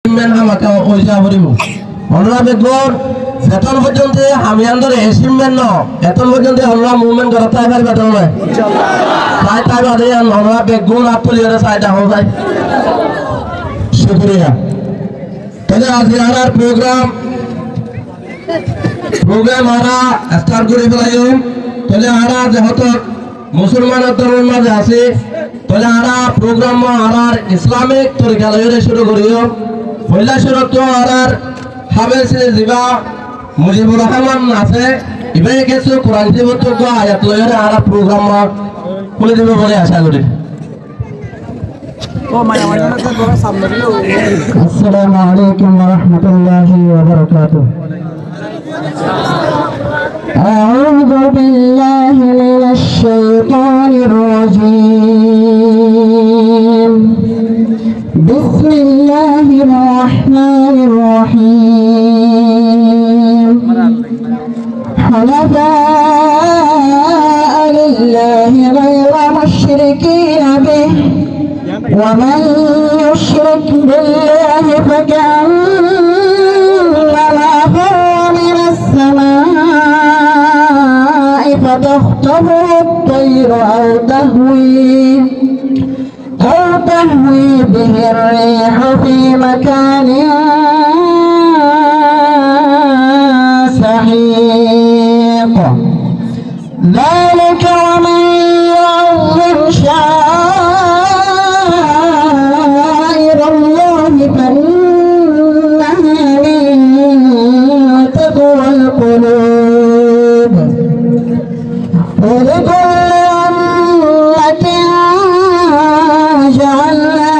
আমাকে পয়সা ভরিব অনুরা বেগুন বেতন পর্যন্ত আমি আন্দরে এসিমেন্ট ন এতন পর্যন্ত অনুরা মুভমেন্ট করা তাই ভাই বেতন নয় তাই তাই বাদে অনুরা বেগুন আপলি এর সাইড হো ভাই শুকরিয়া তাহলে আজ আর প্রোগ্রাম আরা স্টার্ট করে ফেলাইও তাহলে আরা যেহেতু মুসলমানের ধর্মের মাঝে আছে তাহলে আরা প্রোগ্রাম আরার ইসলামিক তরিকা লইরে শুরু করিও পয়লা শুরু তো আরার হাবেস জিবা মুজিবুর রহমান আছে ইবে কিছু কোরআন জীবত আয়াত লইরে আরা প্রোগ্রাম খুলে দেব বলে আশা করি। السلام عليكم ورحمة الله وبركاته. أعوذ بالله من الشيطان الرجيم. بسم الله الرحمن الرحيم. حنفاء لله غير مشركين به ومن يشرك بالله فكأنما خر من السماء فتخطفه الطير أو تهوي به الريح في مكان سحيق ذلك ومن يعظم شعائر الله فإنها من تقوى القلوب ولكل أمة جعلنا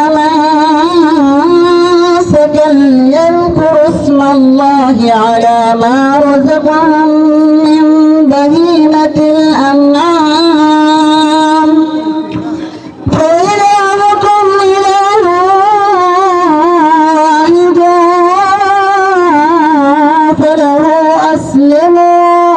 منسكا ليذكروا اسم الله على ما رزقهم من بهيمة الأنعام فإلهكم إله واحد فله أسلموا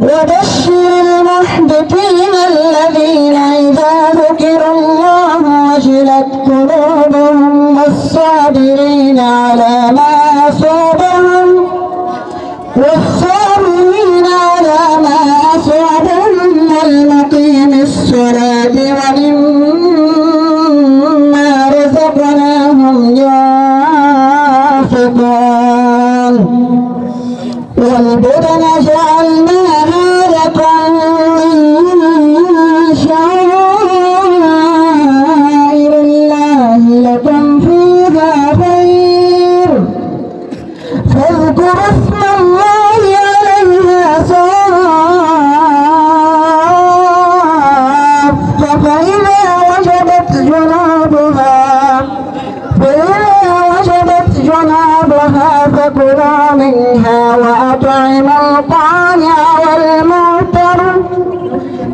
وبشر المحبطين الذين إذا ذكر الله وجلت قلوبهم والصابرين على ما أصابهم والمقيم الصلاة ومما رزقناهم ينفقون والبدن جعلناها لكم من شعائر الله لكم فيها خير فاذكروا اسم الله عليها صافا فإذا وجبت جنابها فكلوا منها وأطعموا القانع والمعتر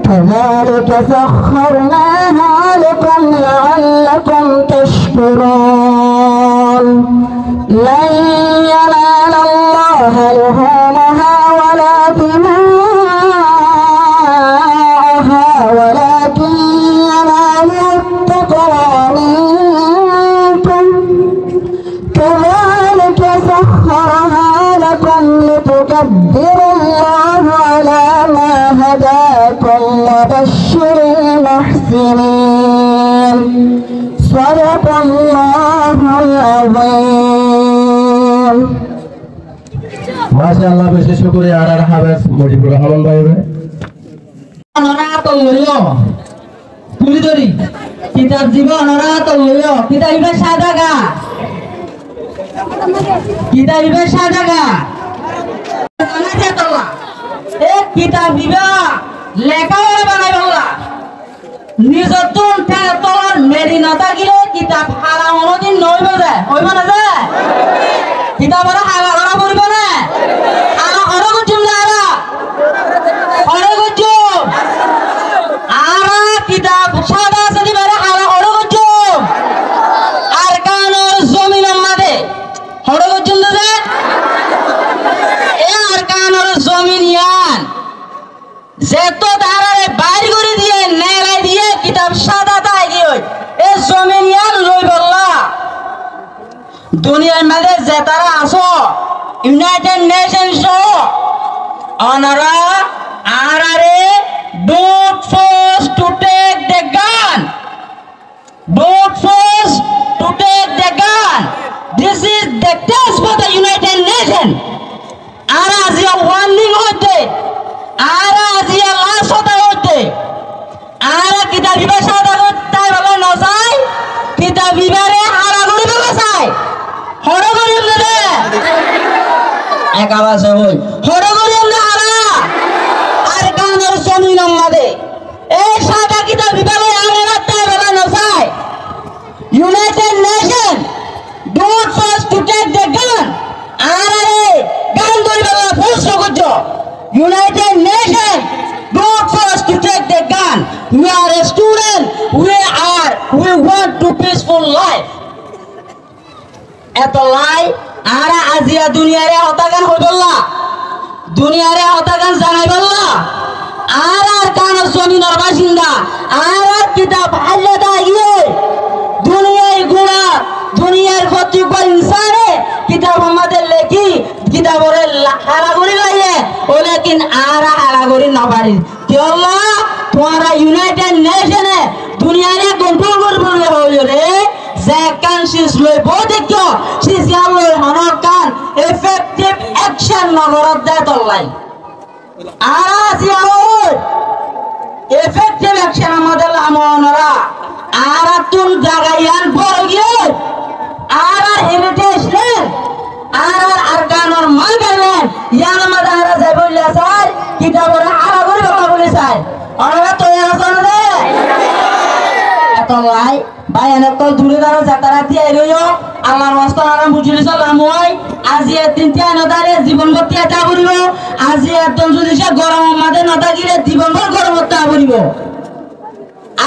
كذلك سخرناها لكم لعلكم تشكرون لن ينال الله لحومها ولا دماءها ولكن يناله التقوى منكم كذلك سخرها لكم لتكبروا الله على ما هداكم وبشر المحسنين صدق الله العظيم. মাশাআল্লাহ বেশি শুকরিয়া আর হাবেস মুজিবুর রহমান ভাই অনরা তো লইও তুলি ধরি কিতাব জীব অনরা তো লইও কিতাব ইবে সাদাগা জানাতে তোলা এক কিতাব দিবা লেখা বানাই বাংলা নিজতুন তোলার মেরি না থাকিলে কিতাব হারা অনুদিন নইবে যায় হইব না যায় কিতাব আর হারা করা পড়বে না হারা হরে গুজুম যারা হরে গুজুম আরা কিতাব সাদা সাদি বেরে হারা হরে গুজুম আর কানোর জমিন আমাদে হরে গুজুম দে এ আর কানোর জমিন ইয়ান যেত দাঁড়ারে বাইর করে দিয়ে নেলাই দিয়ে কিতাব সাদা তাই দিয়ে এ জমিন ইয়ান লই বললা দুনিয়ার মাঝে যে তারা আসো ইউনাইটেড নেশনস ওনারা আরারে don't force to take the gun, don't force to take the gun. This is the test for the United Nation. আর আজিয়া ওয়ার্নিং হইতে, আর আজিয়া লাশ হতে হইতে, আর কিতা বিবাহ সাদা তাই বলে নসাই কিতা বিবারে হারা করে বসাই হড় করে নেবে এক আওয়াজ হই হড় করে না হারা আর গানের জমিন আমাদের এই সাদা কিতা বিবারে হারা তাই বলে নসাই। United Nation don't first to take the gun. আর গান ধরে বলা ফোর্স করছ। United Nation don't force to take the gun. We are a student. We want to peaceful life. এত লাই আরা আজিয়া দুনিয়ারে হতাগান হই বললা, দুনিয়ারে হতাগান জানাই বললা। আর কান জমিনের বাসিন্দা আর কিতাব হাল্লা দাইয়ে দুনিয়ায় গুণা দুনিয়ার প্রত্যেক ইনসানে কিতাব আমাদের লেখি কিতাবরে হারা করি লাইয়ে ও লেকিন আরা হারা করি না পারি কি আল্লাহ তোমারা ইউনাইটেড নেশনে দুনিয়ারে কন্ট্রোল করবে হইল রে যে কান সিস লই বদেক সিস গালই হনর কান এফেক্টিভ অ্যাকশন নগরত দে তলাই আরা জিয়াও এফেক্টিভ অ্যাকশন আমাদের লামনরা আর তুন জাগাইয়ান পর গিয়ে আর হেরিটেজ নে আর গানর মাল গাইলেন ইয়ান আমাদের আর যাই বললা স্যার কিতাবরে আরা করে বাবা বলে স্যার আমরা তো আসন রে এত লাই বায়ানের তো দূরে দাঁড়ো যাতারা দিয়ে রইও আমার মস্ত আরাম বুঝিলি সালাম হই আজি তিনটা নদারে জীবন ভর্তি এটা করিব আজি একদম যদি সে গরম আমাদের নদা গিরে জীবন ভর গরম তা করিব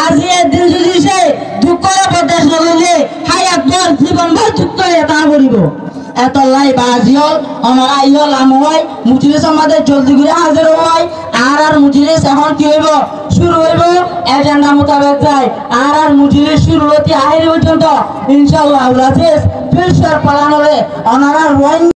আজি একদিন যদি সে দুঃখের প্রদেশ নগরে হায়াত ভর জীবন ভর দুঃখ এটা করিব এত লাই বাজিও আমরা আইও লাম হয় মুজলিস আমাদের জলদি করে হাজির হয় আর মুজলিস এখন কি হইব শুরু হইব এজেন্ডা মোতাবেক যায় আর মুজলিস শুরু হতে আহের পর্যন্ত ইনশাআল্লাহ আল্লাহ ফিরসার পালানো রে ওনারা